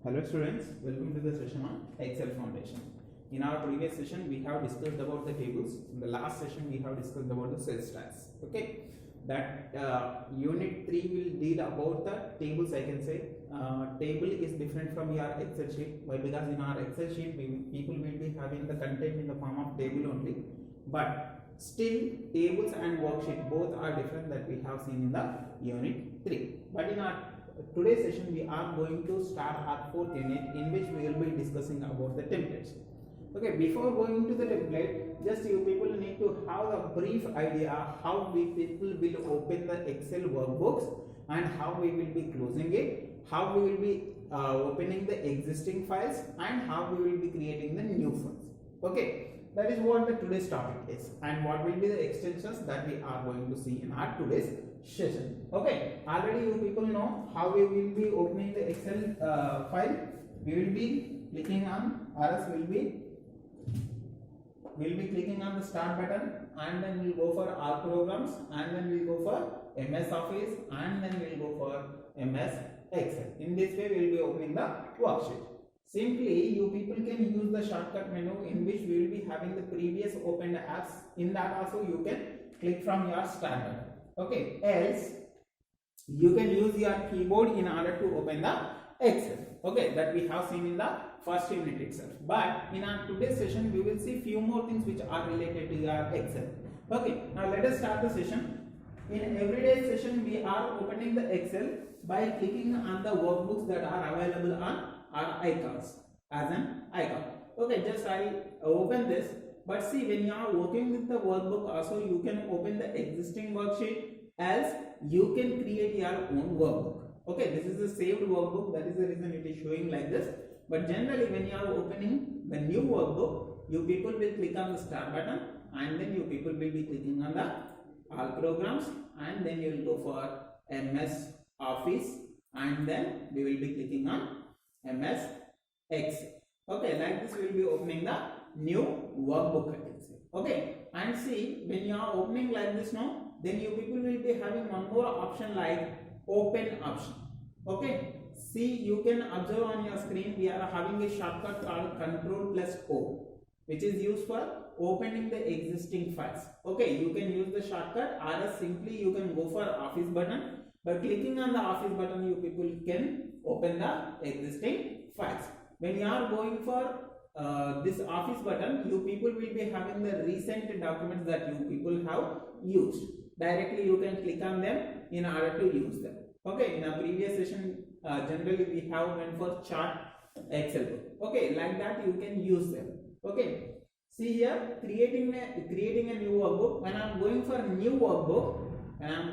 Hello students, welcome to the session on Excel Foundation. In our previous session, we have discussed about the tables. In the last session, we have discussed about the sales tax. Okay, that unit 3 will deal about the tables. I can say table is different from your Excel sheet. Why? Because in our Excel sheet, people will be having the content in the form of table only, but still tables and worksheet both are different that we have seen in the unit 3. But in our today's session we are going to start our fourth unit, in which we will be discussing about the templates. Okay, before going to the template, just you people need to have a brief idea how we people will open the Excel workbooks and how we will be closing it, how we will be opening the existing files, and how we will be creating the new files. Okay, that is what the today's topic is, and what will be the extensions that we are going to see in our today's session. Okay, already you people know how we will be opening the Excel file. We will be clicking on, or else we'll be clicking on the start button, and then we'll go for all programs, and then we'll go for MS Office, and then we'll go for MS Excel. In this way we will be opening the worksheet. Simply you people can use the shortcut menu, in which we will be having the previous opened apps. In that also you can click from your start button. Okay, else you can use your keyboard in order to open the Excel. Okay, that we have seen in the first unit itself. But in our today's session we will see few more things which are related to your Excel. Okay, now let us start the session. In everyday session we are opening the Excel by clicking on the workbooks that are available on our icons as an icon. Okay, just I open this. But see, when you are working with the workbook also, you can open the existing worksheet, else you can create your own workbook. Okay, this is a saved workbook, that is the reason it is showing like this. But generally when you are opening the new workbook, you people will click on the start button, and then you people will be clicking on the all programs, and then you will go for MS Office, and then we will be clicking on MS Excel. Okay, like this we will be opening the new workbook, I can say. Okay, and see, when you are opening like this now, then you people will be having one more option like open option. Okay, see, you can observe on your screen we are having a shortcut called Ctrl+O, which is used for opening the existing files. Okay, you can use the shortcut, or else simply you can go for Office button. By clicking on the Office button, you people can open the existing files. When you are going for this Office button, you people will be having the recent documents that you people have used. Directly you can click on them in order to use them. Okay, in a previous session generally we have went for chart Excel book. Okay, like that you can use them. Okay, see here, creating a new workbook. When I am going for new workbook, I'll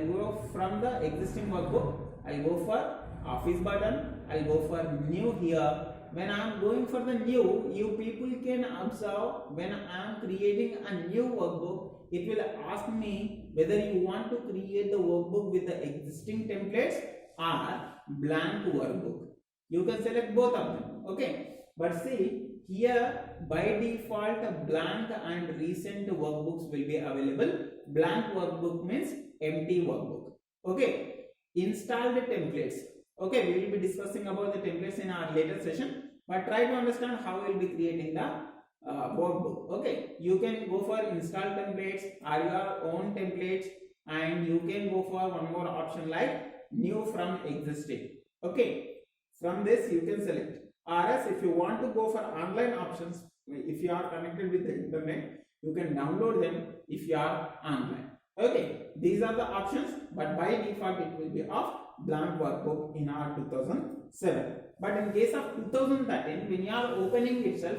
go from the existing workbook, I'll go for Office button, I'll go for new here. When I am going for the new, you people can observe when I am creating a new workbook, it will ask me whether you want to create the workbook with the existing templates or blank workbook. You can select both of them. Okay, but see here by default blank and recent workbooks will be available. Blank workbook means empty workbook. Okay, install the templates. Okay, we will be discussing about the templates in our later session, but try to understand how we will be creating the workbook. Okay, you can go for install templates or your own templates, and you can go for one more option like new from existing. Okay, from this you can select. Or else if you want to go for online options, if you are connected with the internet, you can download them if you are online. Okay, these are the options, but by default it will be of blank workbook in our 2007. But in case of 2013, when you are opening itself,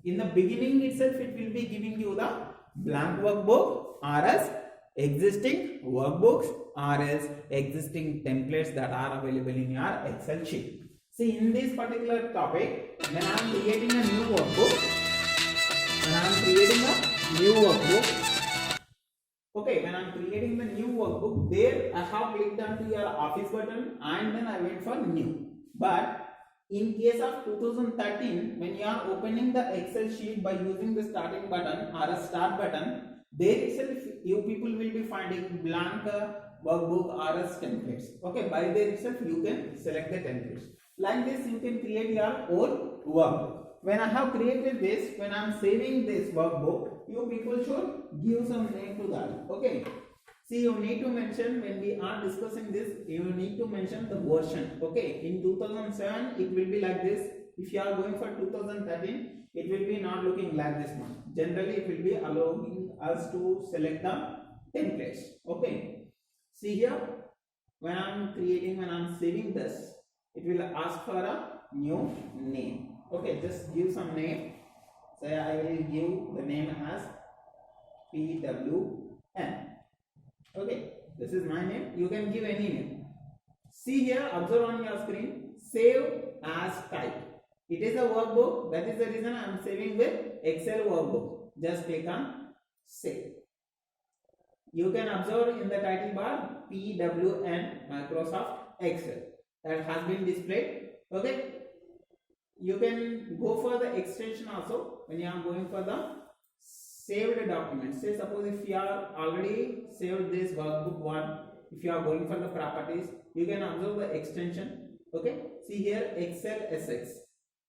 in the beginning itself it will be giving you the blank workbook, or else existing workbooks, or else existing templates that are available in your Excel sheet. See, in this particular topic, when I am creating a new workbook, okay, when I am creating the new workbook, there I have clicked onto your Office button, and then I went for new. But in case of 2013, when you are opening the Excel sheet by using the starting button or a start button, there itself you people will be finding blank workbook or as templates. Okay, by there itself you can select the templates. Like this, you can create your own workbook. When I have created this, when I am saving this workbook, you people should give some name to that. Okay. See, you need to mention when we are discussing this, you need to mention the version. Okay. In 2007, it will be like this. If you are going for 2013, it will be not looking like this one. Generally, it will be allowing us to select the templates. Okay. See here, when I am saving this, it will ask for a new name. Okay, just give some name. Say I will give the name as PWN. Okay, this is my name. You can give any name. See here, observe on your screen, save as type. It is a workbook. That is the reason I am saving with Excel workbook. Just click on save. You can observe in the title bar PWN Microsoft Excel. That has been displayed. Okay. You can go for the extension also when you are going for the saved document. Say suppose if you are already saved this workbook one, if you are going for the properties, you can observe the extension. Okay, see here Excel SX.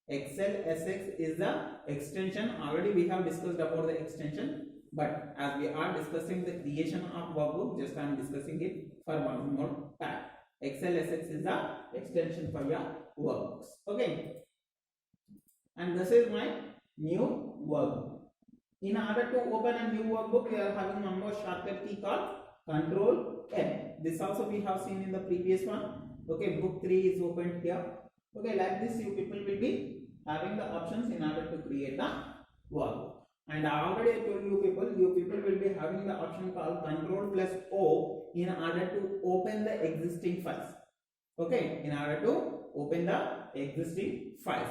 Excel SX is the extension. Already we have discussed about the extension, but as we are discussing the creation of workbook, just I am discussing it for one more time. Excel SX is the extension for your workbooks. Okay. And this is my new workbook. In order to open a new workbook, we are having one more shortcut key called Control N. This also we have seen in the previous one. Okay, book 3 is opened here. Okay, like this you people will be having the options in order to create the workbook. And I already told you people will be having the option called Control plus O in order to open the existing files. Okay, in order to open the existing files.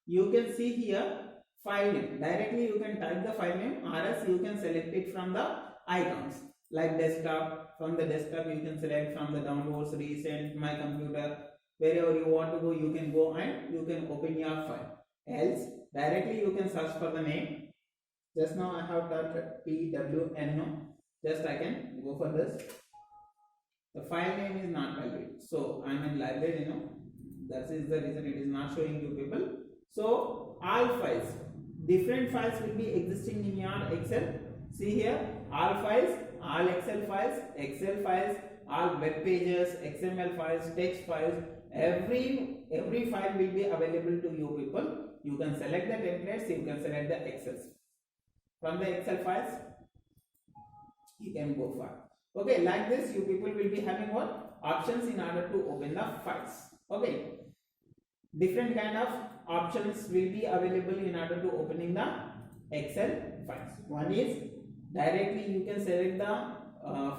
You can see here file name. Directly you can type the file name or else you can select it from the icons like desktop. From the desktop you can select from the downloads, recent, my computer, wherever you want to go you can go and you can open your file. Else directly you can search for the name. Just now I have typed PWN. Just I can go for this. The file name is not valid. So I am in library, that is the reason it is not showing you people. So all files, different files will be existing in your Excel. See here, all files, all Excel files, all web pages, XML files, text files, every file will be available to you people. You can select the templates, you can select the Excels. From the Excel files, you can go for. Okay, like this you people will be having what? Options in order to open the files. Okay. Different kind of options will be available in order to opening the Excel files. One is directly you can select the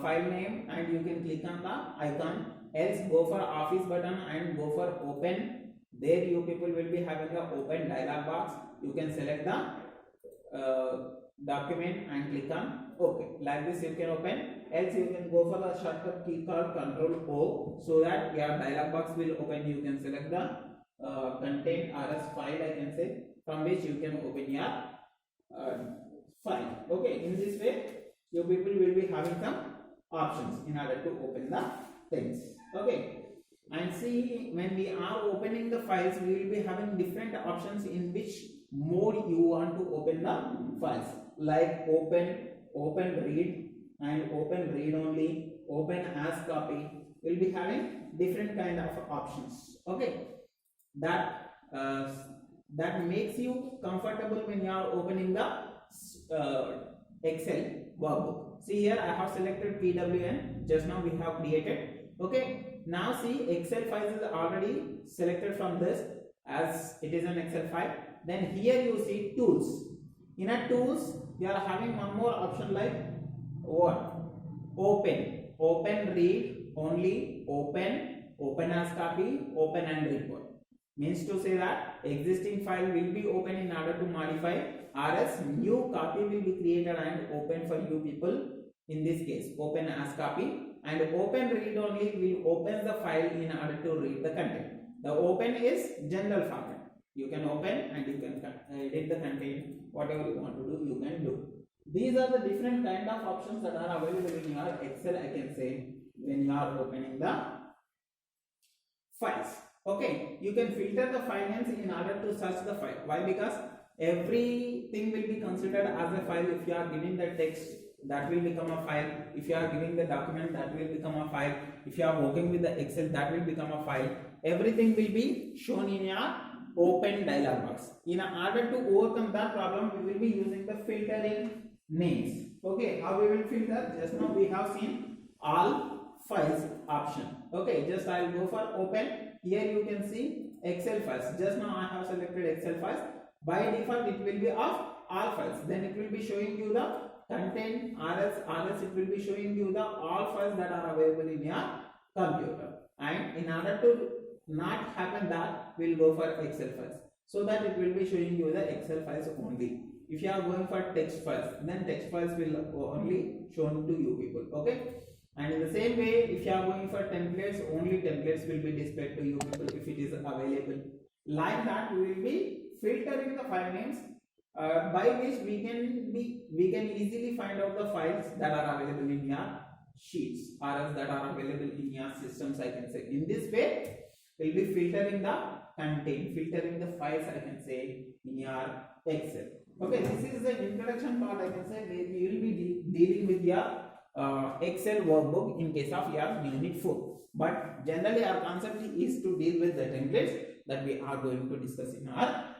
file name and you can click on the icon. Else go for office button and go for open. There you people will be having the open dialog box. You can select the document and click on OK. Like this you can open. Else you can go for the shortcut key called Control O, so that your dialog box will open. You can select the content or as file I can say, from which you can open your file. Okay, in this way you people will be having some options in order to open the things. Okay, and see when we are opening the files we will be having different options in which mode you want to open the files, like open read and open read only, open as copy. We'll be having different kind of options. Okay, that makes you comfortable when you are opening the Excel workbook. See here I have selected PWN, just now we have created. Okay, now see Excel files is already selected from this as it is an Excel file. Then here you see tools. In a tools you are having one more option like what? Open read only, open as copy, open and report. Means to say that existing file will be open in order to modify, or else new copy will be created and open for you people. In this case open as copy, and open read only will open the file in order to read the content. The open is general format. You can open and you can edit the content, whatever you want to do you can do. These are the different kind of options that are available in your Excel I can say when you are opening the files. Okay, you can filter the file names in order to search the file. Why? Because everything will be considered as a file. If you are giving the text, that will become a file. If you are giving the document, that will become a file. If you are working with the Excel, that will become a file. Everything will be shown in your open dialog box. In order to overcome that problem, we will be using the filtering names. Okay, how we will filter? Just now we have seen all files option. Okay, just I will go for open. Here you can see Excel files. Just now I have selected Excel files. By default it will be of all files. Then it will be showing you the content, or else it will be showing you the all files that are available in your computer. And in order to not happen that, we'll go for Excel files, so that it will be showing you the Excel files only. If you are going for text files, then text files will only shown to you people. Okay, and in the same way, if you are going for templates, only templates will be displayed to you people if it is available. Like that, we will be filtering the file names, by which we can easily find out the files that are available in your sheets, or else that are available in your systems, I can say. In this way, we'll be filtering the content, filtering the files, I can say, in your Excel. Okay, this is the introduction part, I can say, where we will be dealing with your Excel workbook in case of your unit 4. But generally our concept is to deal with the templates that we are going to discuss in our